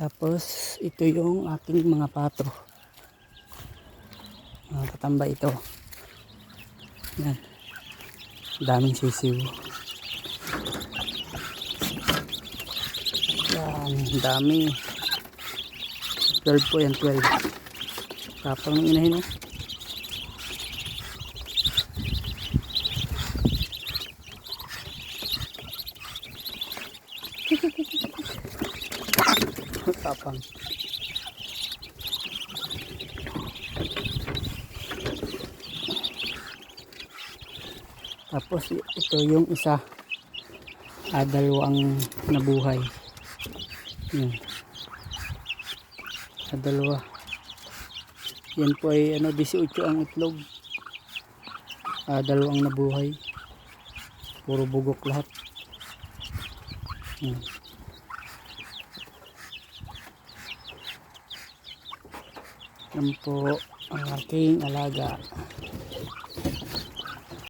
Tapos ito yung aking mga pato. Mga katamba ito. Yan. Daming sisiw. Yan, dami. 12 po yan, 12. Tapang ng inahin, oh. Tapang. Tapos ito yung isa, dalawang nabuhay. Yan. Dalawa. Yan po ay 18 ang itlog. Dalawang nabuhay. Puro bugok lahat. Yan. Yan po ang aking alaga.